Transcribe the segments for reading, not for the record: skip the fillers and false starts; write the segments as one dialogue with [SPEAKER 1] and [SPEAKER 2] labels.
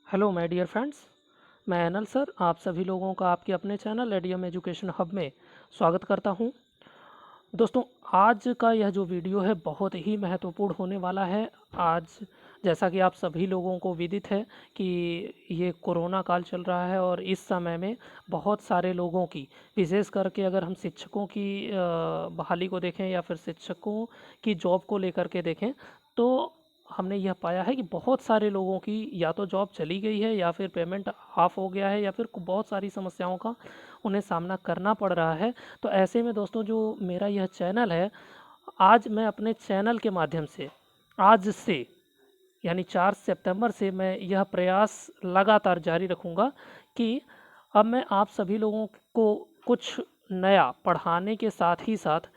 [SPEAKER 1] Hello my dear friends. मैं Anil sir आप सभी लोगों का आपके अपने चैनल एडीएम एजुकेशन हब में स्वागत करता हूं। दोस्तों, आज का यह जो वीडियो है बहुत ही महत्वपूर्ण होने वाला है। आज जैसा कि आप सभी लोगों को विदित है कि ये कोरोना काल चल रहा है और इस समय में बहुत सारे लोगों की, विशेष करके अगर हम शिक्षकों की बहाली को देखें या फिर शिक्षकों की जॉब को लेकर के देखें, तो हमने यह पाया है कि बहुत सारे लोगों की या तो जॉब चली गई है या फिर पेमेंट हाफ हो गया है या फिर बहुत सारी समस्याओं का उन्हें सामना करना पड़ रहा है। तो ऐसे में दोस्तों, जो मेरा यह चैनल है, आज मैं अपने चैनल के माध्यम से आज से यानी 4 सितंबर से मैं यह प्रयास लगातार जारी रखूँगा कि अब मैं आप सभी लोगों को कुछ नया पढ़ाने के साथ ही साथ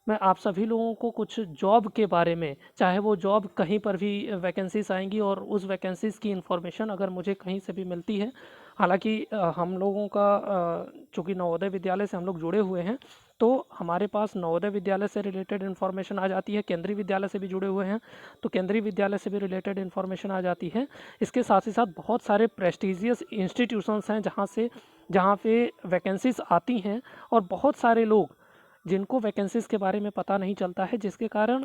[SPEAKER 1] मैं आप सभी लोगों को कुछ जॉब के बारे में, चाहे वो जॉब कहीं पर भी वैकेंसीज़ आएँगी और उस वैकेंसीज़ की इन्फॉर्मेशन अगर मुझे कहीं से भी मिलती है। हालाँकि हम लोगों का चूँकि नवोदय विद्यालय से हम लोग जुड़े हुए हैं, तो हमारे पास नवोदय विद्यालय से रिलेटेड इन्फॉर्मेशन आ जाती है, केंद्रीय विद्यालय से भी जुड़े हुए हैं, तो केंद्रीय विद्यालय से भी रिलेटेड इन्फॉर्मेशन आ जाती है। इसके साथ ही साथ बहुत सारे प्रेस्टिजियस इंस्टीट्यूशंस हैं जहाँ पे वैकेंसीज़ आती हैं और बहुत सारे लोग जिनको वैकेंसीज़ के बारे में पता नहीं चलता है, जिसके कारण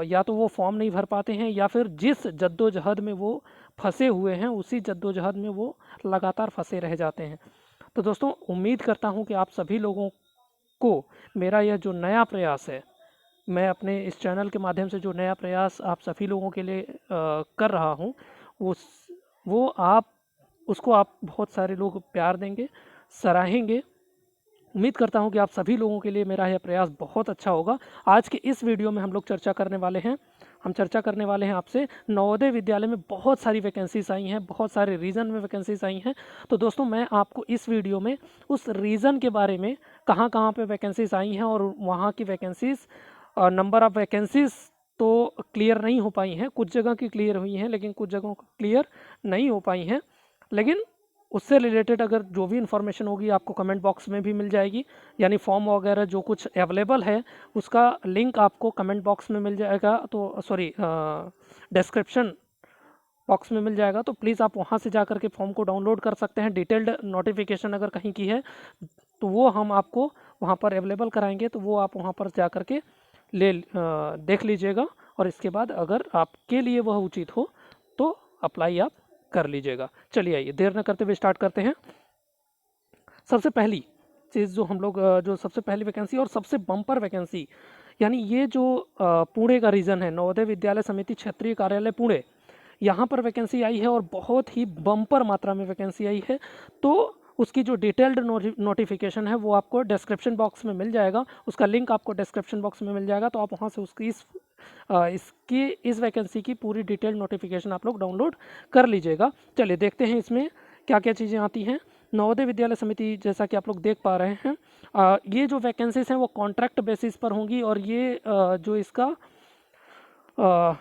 [SPEAKER 1] या तो वो फॉर्म नहीं भर पाते हैं या फिर जिस जद्दोजहद में वो फंसे हुए हैं उसी जद्दोजहद में वो लगातार फंसे रह जाते हैं। तो दोस्तों, उम्मीद करता हूँ कि आप सभी लोगों को मेरा यह जो नया प्रयास है, मैं अपने इस चैनल के माध्यम से जो नया प्रयास आप सभी लोगों के लिए कर रहा हूँ, उस वो आप उसको आप बहुत सारे लोग प्यार देंगे, सराहेंगे। उम्मीद करता हूं कि आप सभी लोगों के लिए मेरा यह प्रयास बहुत अच्छा होगा। आज के इस वीडियो में हम लोग चर्चा करने वाले हैं आपसे नवोदय विद्यालय में बहुत सारी वैकेंसीज आई हैं, बहुत सारे रीजन में वैकेंसीज आई हैं। तो दोस्तों, मैं आपको इस वीडियो में उस रीजन के बारे में, कहाँ कहाँ पे वैकेंसीज आई हैं और वहाँ की वैकेंसीज, नंबर ऑफ़ वैकेंसीज तो क्लियर नहीं हो पाई हैं, कुछ जगह की क्लियर हुई हैं लेकिन कुछ जगहों को क्लियर नहीं हो पाई हैं। लेकिन उससे रिलेटेड अगर जो भी इन्फॉर्मेशन होगी आपको कमेंट बॉक्स में भी मिल जाएगी, यानी फॉर्म वगैरह जो कुछ अवेलेबल है उसका लिंक आपको कमेंट बॉक्स में मिल जाएगा, तो सॉरी, डिस्क्रिप्शन बॉक्स में मिल जाएगा। तो प्लीज़ आप वहाँ से जा कर के फॉर्म को डाउनलोड कर सकते हैं। डिटेल्ड नोटिफिकेशन अगर कहीं की है तो वो हम आपको वहाँ पर अवेलेबल कराएंगे, तो वो आप वहाँ पर जा कर के देख लीजिएगा और इसके बाद अगर आपके लिए वह उचित हो तो अप्लाई आप कर लीजिएगा। चलिए आइए देर न करते हुए स्टार्ट करते हैं। सबसे पहली चीज़ जो हम लोग जो सबसे पहली वैकेंसी और सबसे बम्पर वैकेंसी, यानी ये जो पुणे का रीजन है, नवोदय विद्यालय समिति क्षेत्रीय कार्यालय पुणे, यहाँ पर वैकेंसी आई है और बहुत ही बम्पर मात्रा में वैकेंसी आई है। तो उसकी जो डिटेल्ड नोटिफिकेशन है वो आपको डिस्क्रिप्शन बॉक्स में मिल जाएगा, उसका लिंक आपको डिस्क्रिप्शन बॉक्स में मिल जाएगा। तो आप वहाँ से उसकी इस वैकेंसी की पूरी डिटेल्ड नोटिफिकेशन आप लोग डाउनलोड कर लीजिएगा। चलिए देखते हैं इसमें क्या क्या चीज़ें आती हैं। नवोदय विद्यालय समिति, जैसा कि आप लोग देख पा रहे हैं, ये जो वैकेंसीज हैं वो कॉन्ट्रैक्ट बेसिस पर होंगी और ये जो इसका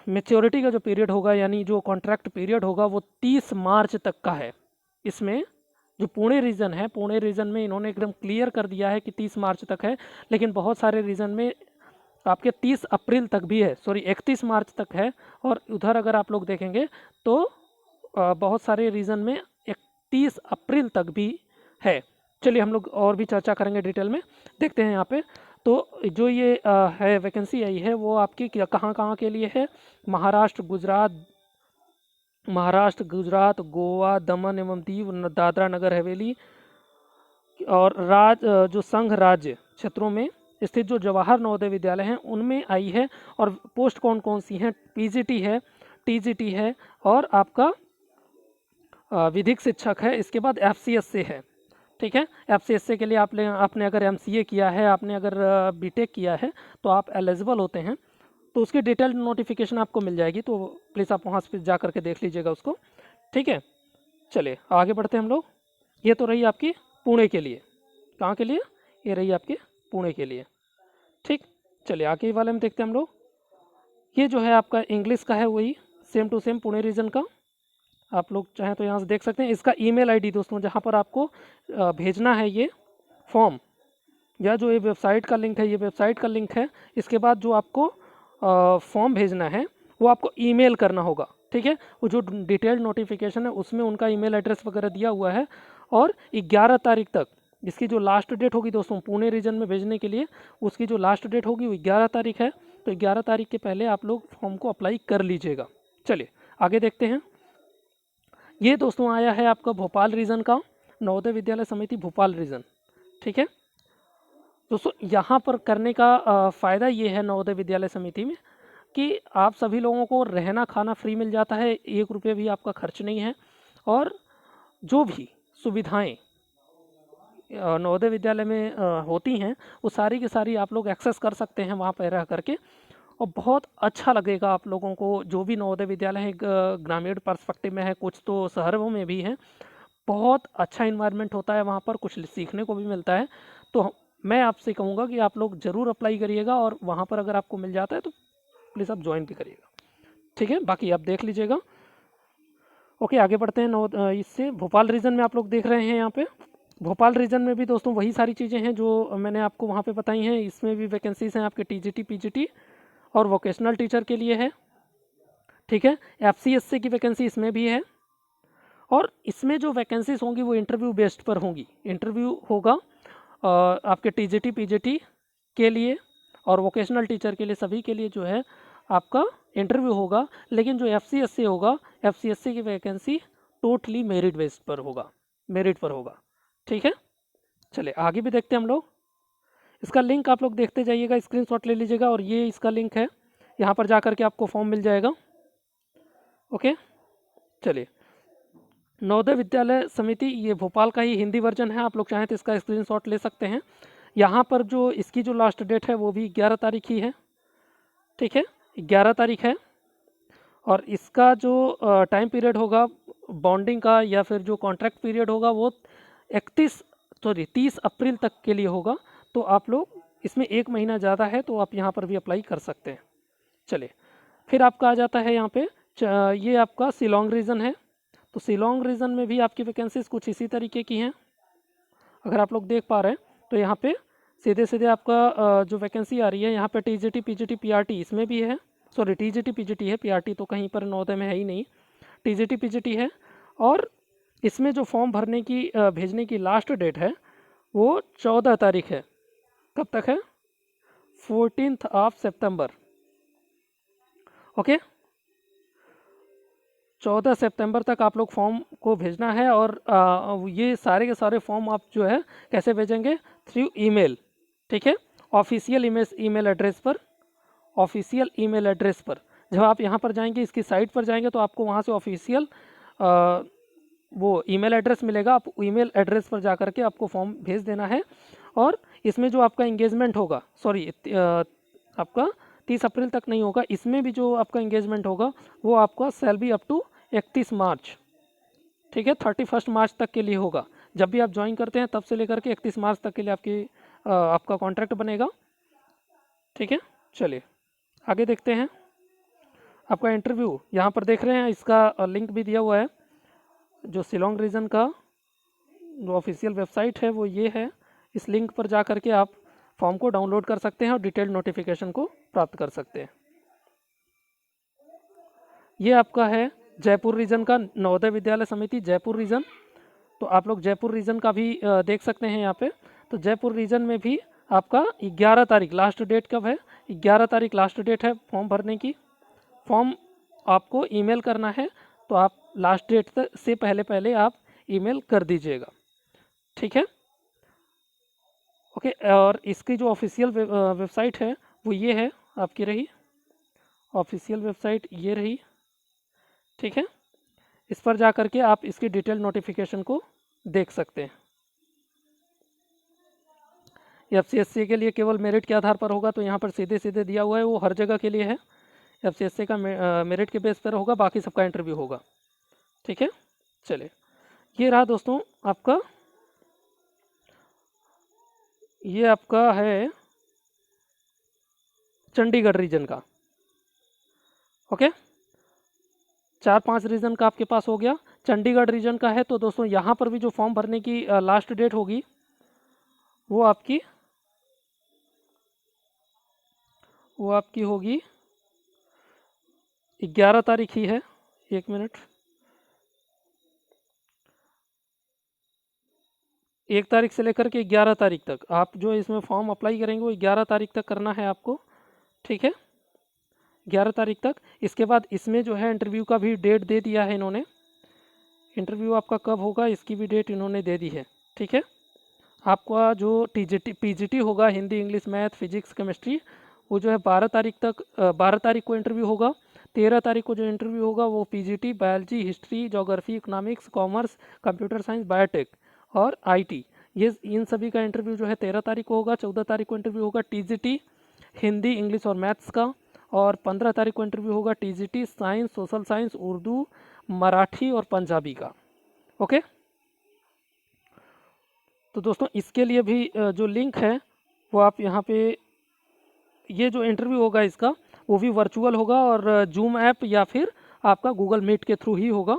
[SPEAKER 1] मेच्योरिटी का जो पीरियड होगा, यानी जो कॉन्ट्रैक्ट पीरियड होगा, वो 30 मार्च तक का है। इसमें जो पुणे रीजन है, पुणे रीजन में इन्होंने एकदम क्लियर कर दिया है कि 30 मार्च तक है, लेकिन बहुत सारे रीजन में आपके 30 अप्रैल तक भी है, सॉरी 31 मार्च तक है। और उधर अगर आप लोग देखेंगे तो बहुत सारे रीजन में 31 अप्रैल तक भी है। चलिए हम लोग और भी चर्चा करेंगे डिटेल में, देखते हैं यहाँ पे। तो जो ये है वैकेंसी आई है वो आपकी कहाँ कहाँ के लिए है। महाराष्ट्र, गुजरात, गोवा, दमन एवं दीव, दादरा नगर हवेली और जो संघ राज्य क्षेत्रों में स्थित जो जवाहर नवोदय विद्यालय हैं उनमें आई है। और पोस्ट कौन कौन सी हैं, पीजीटी है, टीजीटी है और आपका विधिक शिक्षक है। इसके बाद एफसीएस से है, ठीक है। एफसीएस से के लिए आपने अगर एमसीए किया है, आपने अगर बीटेक किया है तो आप एलिजिबल होते हैं। तो उसकी डिटेल्ड नोटिफिकेशन आपको मिल जाएगी, तो प्लीज़ आप वहाँ से जा करके देख लीजिएगा उसको, ठीक है। चलिए आगे बढ़ते हैं हम लोग। ये तो रही आपकी पुणे के लिए, कहाँ के लिए, ये रही आपके पुणे के लिए, ठीक। चलिए आगे वाले में देखते हैं हम लोग। ये जो है आपका इंग्लिश का है, वही same to same Pune region का। आप लोग चाहें तो यहाँ से देख सकते हैं। इसका ईमेल आईडी दोस्तों, जहाँ पर आपको भेजना है ये फॉर्म, या जो ये वेबसाइट का लिंक है, ये वेबसाइट का लिंक है। इसके बाद जो आपको फॉर्म भेजना है वो आपको ईमेल करना होगा। ठीक है, वो जो डिटेल्ड नोटिफिकेशन है उसमें उनका ईमेल एड्रेस वगैरह दिया हुआ है। और 11 तारीख तक इसकी जो लास्ट डेट होगी दोस्तों पुणे रीजन में भेजने के लिए, उसकी जो लास्ट डेट होगी वो 11 तारीख है। तो 11 तारीख के पहले आप लोग फॉर्म को अप्लाई कर लीजिएगा। चलिए आगे देखते हैं। ये दोस्तों आया है आपका भोपाल रीजन का, नवोदय विद्यालय समिति भोपाल रीजन। ठीक है दोस्तों, यहाँ पर करने का फ़ायदा ये है नवोदय विद्यालय समिति में कि आप सभी लोगों को रहना खाना फ्री मिल जाता है, 1 रुपये भी आपका खर्च नहीं है। और जो भी सुविधाएं नवोदय विद्यालय में होती हैं वो सारी की सारी आप लोग एक्सेस कर सकते हैं वहाँ पर रह करके। और बहुत अच्छा लगेगा आप लोगों को। जो भी नवोदय विद्यालय है ग्रामीण पर्सपेक्टिव में है, कुछ तो शहरों में भी है। बहुत अच्छा इन्वायरमेंट होता है वहाँ पर, कुछ सीखने को भी मिलता है। तो मैं आपसे कहूँगा कि आप लोग ज़रूर अप्लाई करिएगा, और वहाँ पर अगर आपको मिल जाता है तो प्लीज़ आप ज्वाइन भी करिएगा। ठीक है, बाकी आप देख लीजिएगा। ओके, आगे बढ़ते हैं। इससे भोपाल रीजन में आप लोग देख रहे हैं यहाँ पे, भोपाल रीजन में भी दोस्तों वही सारी चीज़ें हैं जो मैंने आपको वहाँ पे बताई हैं। इसमें भी वैकेंसीज हैं आपके टीजीटी पीजीटी और वोकेशनल टीचर के लिए है। ठीक है, एफसीएससी की वैकेंसी इसमें भी है। और इसमें जो वैकेंसीज होंगी वो इंटरव्यू बेस्ड पर होंगी। इंटरव्यू होगा आपके टीजीटी पीजीटी के लिए और वोकेशनल टीचर के लिए, सभी के लिए जो है आपका इंटरव्यू होगा। लेकिन जो एफसीएससी होगा, एफसीएससी की वैकेंसी टोटली मेरिट बेस्ड पर होगा, मेरिट पर होगा। ठीक है, चलिए आगे भी देखते हैं हम लोग। इसका लिंक आप लोग देखते जाइएगा, स्क्रीनशॉट ले लीजिएगा, और ये इसका लिंक है, यहाँ पर जा करके आपको फॉर्म मिल जाएगा। ओके, चलिए नवोदय विद्यालय समिति ये भोपाल का ही हिंदी वर्जन है, आप लोग चाहें तो इसका स्क्रीनशॉट ले सकते हैं। यहाँ पर जो इसकी जो लास्ट डेट है वो भी 11 तारीख ही है। ठीक है, 11 तारीख है। और इसका जो टाइम पीरियड होगा बॉन्डिंग का या फिर जो कॉन्ट्रैक्ट पीरियड होगा वो 30 अप्रैल तक के लिए होगा। तो आप लोग इसमें 1 महीना ज़्यादा है तो आप यहाँ पर भी अप्लाई कर सकते हैं। चलिए फिर आपका आ जाता है यहाँ पे ये आपका शिलोंग रीजन है। तो शिलोंग रीजन में भी आपकी वैकेंसीज कुछ इसी तरीके की हैं, अगर आप लोग देख पा रहे हैं। तो यहाँ पे सीधे सीधे आपका जो वैकेंसी आ रही है यहाँ पे टीजीटी पीजीटी पीआरटी इसमें भी है। सॉरी, टीजीटी पीजीटी है, पीआरटी तो कहीं पर नवोदय में है ही नहीं, टीजीटी पीजीटी है। और इसमें जो फॉर्म भरने की भेजने की लास्ट डेट है वो 14 तारीख है। कब तक है? 14 सितंबर। ओके, 14 सितंबर तक आप लोग फॉर्म को भेजना है। और ये सारे के सारे फॉर्म आप जो है कैसे भेजेंगे? Through email. ठीक है, ऑफिशियल ईमेल एड्रेस पर, ऑफिशियल ईमेल एड्रेस पर। जब आप यहाँ पर जाएंगे, इसकी साइट पर जाएंगे, तो आपको वहाँ से ऑफिशियल वो ईमेल एड्रेस मिलेगा। आप ईमेल एड्रेस पर जा करके आपको फॉर्म भेज देना है। और इसमें जो आपका इंगेजमेंट होगा, सॉरी आपका 30 अप्रैल तक नहीं होगा, इसमें भी जो आपका इंगेजमेंट होगा वो आपका शैल बी अप टू 31 मार्च। ठीक है, 31 मार्च तक के लिए होगा। जब भी आप ज्वाइन करते हैं तब से लेकर के 31 मार्च तक के लिए आपका कॉन्ट्रैक्ट बनेगा। ठीक है, चलिए आगे देखते हैं। आपका इंटरव्यू यहाँ पर देख रहे हैं, इसका लिंक भी दिया हुआ है। जो शिलोंग रीजन का जो ऑफिशियल वेबसाइट है वो ये है। इस लिंक पर जा करके आप फॉर्म को डाउनलोड कर सकते हैं और डिटेल्ड नोटिफिकेशन को प्राप्त कर सकते हैं। ये आपका है जयपुर रीजन का, नवोदय विद्यालय समिति जयपुर रीजन। तो आप लोग जयपुर रीजन का भी देख सकते हैं यहाँ पे। तो जयपुर रीजन में भी आपका 11 तारीख लास्ट डेट कब है? 11 तारीख लास्ट डेट है फॉर्म भरने की। फॉर्म आपको ईमेल करना है, तो आप लास्ट डेट से पहले पहले आप ईमेल कर दीजिएगा। ठीक है, ओके। और इसकी जो ऑफिशियल वेबसाइट है वो ये है, आपकी रही ऑफिशियल वेबसाइट, ये रही। ठीक है, इस पर जा करके आप इसकी डिटेल नोटिफिकेशन को देख सकते हैं। एफसीएससी के लिए केवल मेरिट के आधार पर होगा, तो यहाँ पर सीधे सीधे दिया हुआ है, वो हर जगह के लिए है। एफसीएससी का मेरिट के बेस पर होगा, बाकी सबका इंटरव्यू होगा। ठीक है, चलिए ये रहा दोस्तों आपका, ये आपका है चंडीगढ़ रीजन का। ओके, 4-5 रीजन का आपके पास हो गया। चंडीगढ़ रीजन का है तो दोस्तों यहाँ पर भी जो फॉर्म भरने की लास्ट डेट होगी वो आपकी होगी 11 तारीख ही है, 1 मिनट। 1 तारीख से लेकर के 11 तारीख तक आप जो इसमें फॉर्म अप्लाई करेंगे वो 11 तारीख तक करना है आपको, ठीक है, 11 तारीख तक। इसके बाद इसमें जो है इंटरव्यू का भी डेट दे दिया है इन्होंने, इंटरव्यू आपका कब होगा इसकी भी डेट इन्होंने दे दी है, ठीक है। आपका जो पीजीटी होगा, Hindi English math physics chemistry, वो जो है 12 तारीख तक 12 तारीख को इंटरव्यू होगा। 13 तारीख को जो इंटरव्यू होगा वो PGT biology history geography economics commerce computer science biotech और आईटी, ये इन सभी का इंटरव्यू जो है 13 तारीख को होगा। 14 तारीख को इंटरव्यू होगा टीजीटी हिंदी इंग्लिश और मैथ्स का, और 15 तारीख को इंटरव्यू होगा TGT science social science Urdu Marathi और पंजाबी का, ओके। तो दोस्तों इसके लिए भी जो लिंक है वो आप यहाँ पे, ये जो इंटरव्यू होगा इसका वो भी वर्चुअल होगा और जूम ऐप या फिर आपका गूगल मीट के थ्रू ही होगा।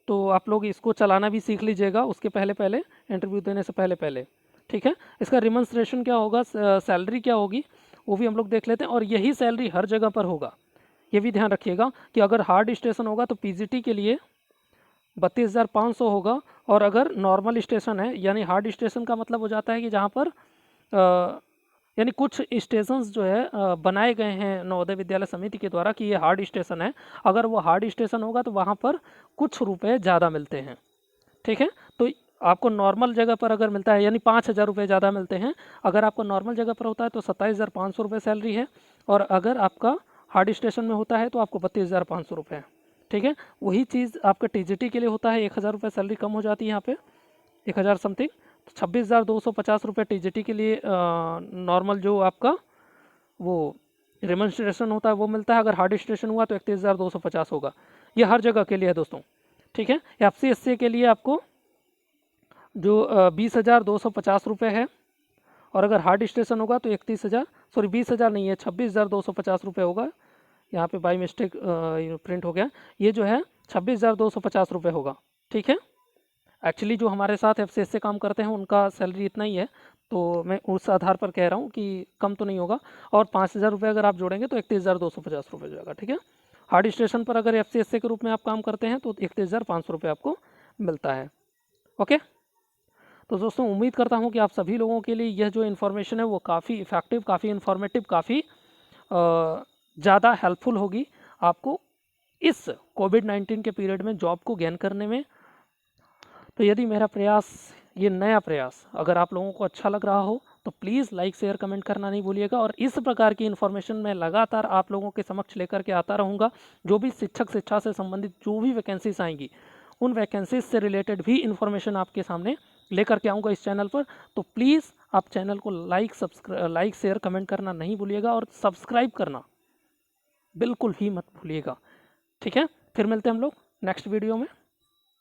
[SPEAKER 1] तो आप लोग इसको चलाना भी सीख लीजिएगा उसके पहले पहले, इंटरव्यू देने से पहले पहले, ठीक है। इसका रिमन्स्ट्रेशन क्या होगा, सैलरी क्या होगी वो भी हम लोग देख लेते हैं, और यही सैलरी हर जगह पर होगा। ये भी ध्यान रखिएगा कि अगर हार्ड स्टेशन होगा तो पीजीटी के लिए 32,500 होगा, और अगर नॉर्मल स्टेशन है, यानी हार्ड स्टेशन का मतलब हो जाता है कि जहाँ पर यानी कुछ स्टेशंस जो है बनाए गए हैं नवोदय विद्यालय समिति के द्वारा कि ये हार्ड स्टेशन है, अगर वो हार्ड स्टेशन होगा तो वहाँ पर कुछ रुपए ज़्यादा मिलते हैं, ठीक है। तो आपको नॉर्मल जगह पर अगर मिलता है यानी 5,000 रुपये ज़्यादा मिलते हैं, अगर आपको नॉर्मल जगह पर होता है तो 27,500 रुपये सैलरी है, और अगर आपका हार्ड स्टेशन में होता है तो आपको 32,500 रुपये है, ठीक है। वही चीज़ आपका टीजीटी के लिए होता है, 1,000 रुपये सैलरी कम हो जाती है यहाँ पे, 1,000 समथिंग, तो 26,250 रुपये टीजीटी के लिए नॉर्मल जो आपका वो रिमन्स्ट्रेशन होता है वो मिलता है। अगर हार्ड स्टेशन हुआ तो 31,250 होगा। ये हर जगह के लिए है दोस्तों, ठीक है। एफसी एससी के लिए आपको जो 20,250 रुपये है, और अगर हार्ड स्टेशन होगा तो 20,000 नहीं है 26,250 रुपये होगा। यहाँ पे बाई मिस्टेक प्रिंट हो गया, ये जो है 26,250 रुपये होगा, ठीक है। एक्चुअली जो हमारे साथ एफसीएस से काम करते हैं उनका सैलरी इतना ही है, तो मैं उस आधार पर कह रहा हूँ कि कम तो नहीं होगा। और 5,000 रुपये अगर आप जोड़ेंगे तो 31,250 रुपये हो जाएगा, ठीक है। हार्ड स्टेशन पर अगर एफसीएस के रूप में आप काम करते हैं तो 31,500 रुपये आपको मिलता है, ओके। तो दोस्तों उम्मीद करता हूँ कि आप सभी लोगों के लिए यह जो इन्फॉर्मेशन है वो काफ़ी इफ़ेक्टिव, काफ़ी इन्फॉर्मेटिव, काफ़ी ज़्यादा हेल्पफुल होगी आपको इस कोविड-19 के पीरियड में जॉब को गेन करने में। तो यदि मेरा प्रयास, ये नया प्रयास अगर आप लोगों को अच्छा लग रहा हो तो प्लीज़ लाइक शेयर कमेंट करना नहीं भूलिएगा, और इस प्रकार की इन्फॉर्मेशन मैं लगातार आप लोगों के समक्ष लेकर के आता रहूँगा। जो भी शिक्षा से संबंधित जो भी वैकेंसीज आएंगी उन वैकेंसीज से रिलेटेड भी इन्फॉर्मेशन आपके सामने लेकर के आऊँगा इस चैनल पर। तो प्लीज़ आप चैनल को लाइक शेयर कमेंट करना नहीं भूलिएगा, और सब्सक्राइब करना बिल्कुल ही मत भूलिएगा, ठीक है। फिर मिलते हैं हम लोग नेक्स्ट वीडियो में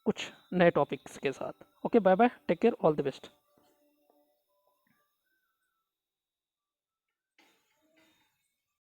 [SPEAKER 1] कुछ नए टॉपिक्स के साथ। Okay, bye bye, take care, all the best.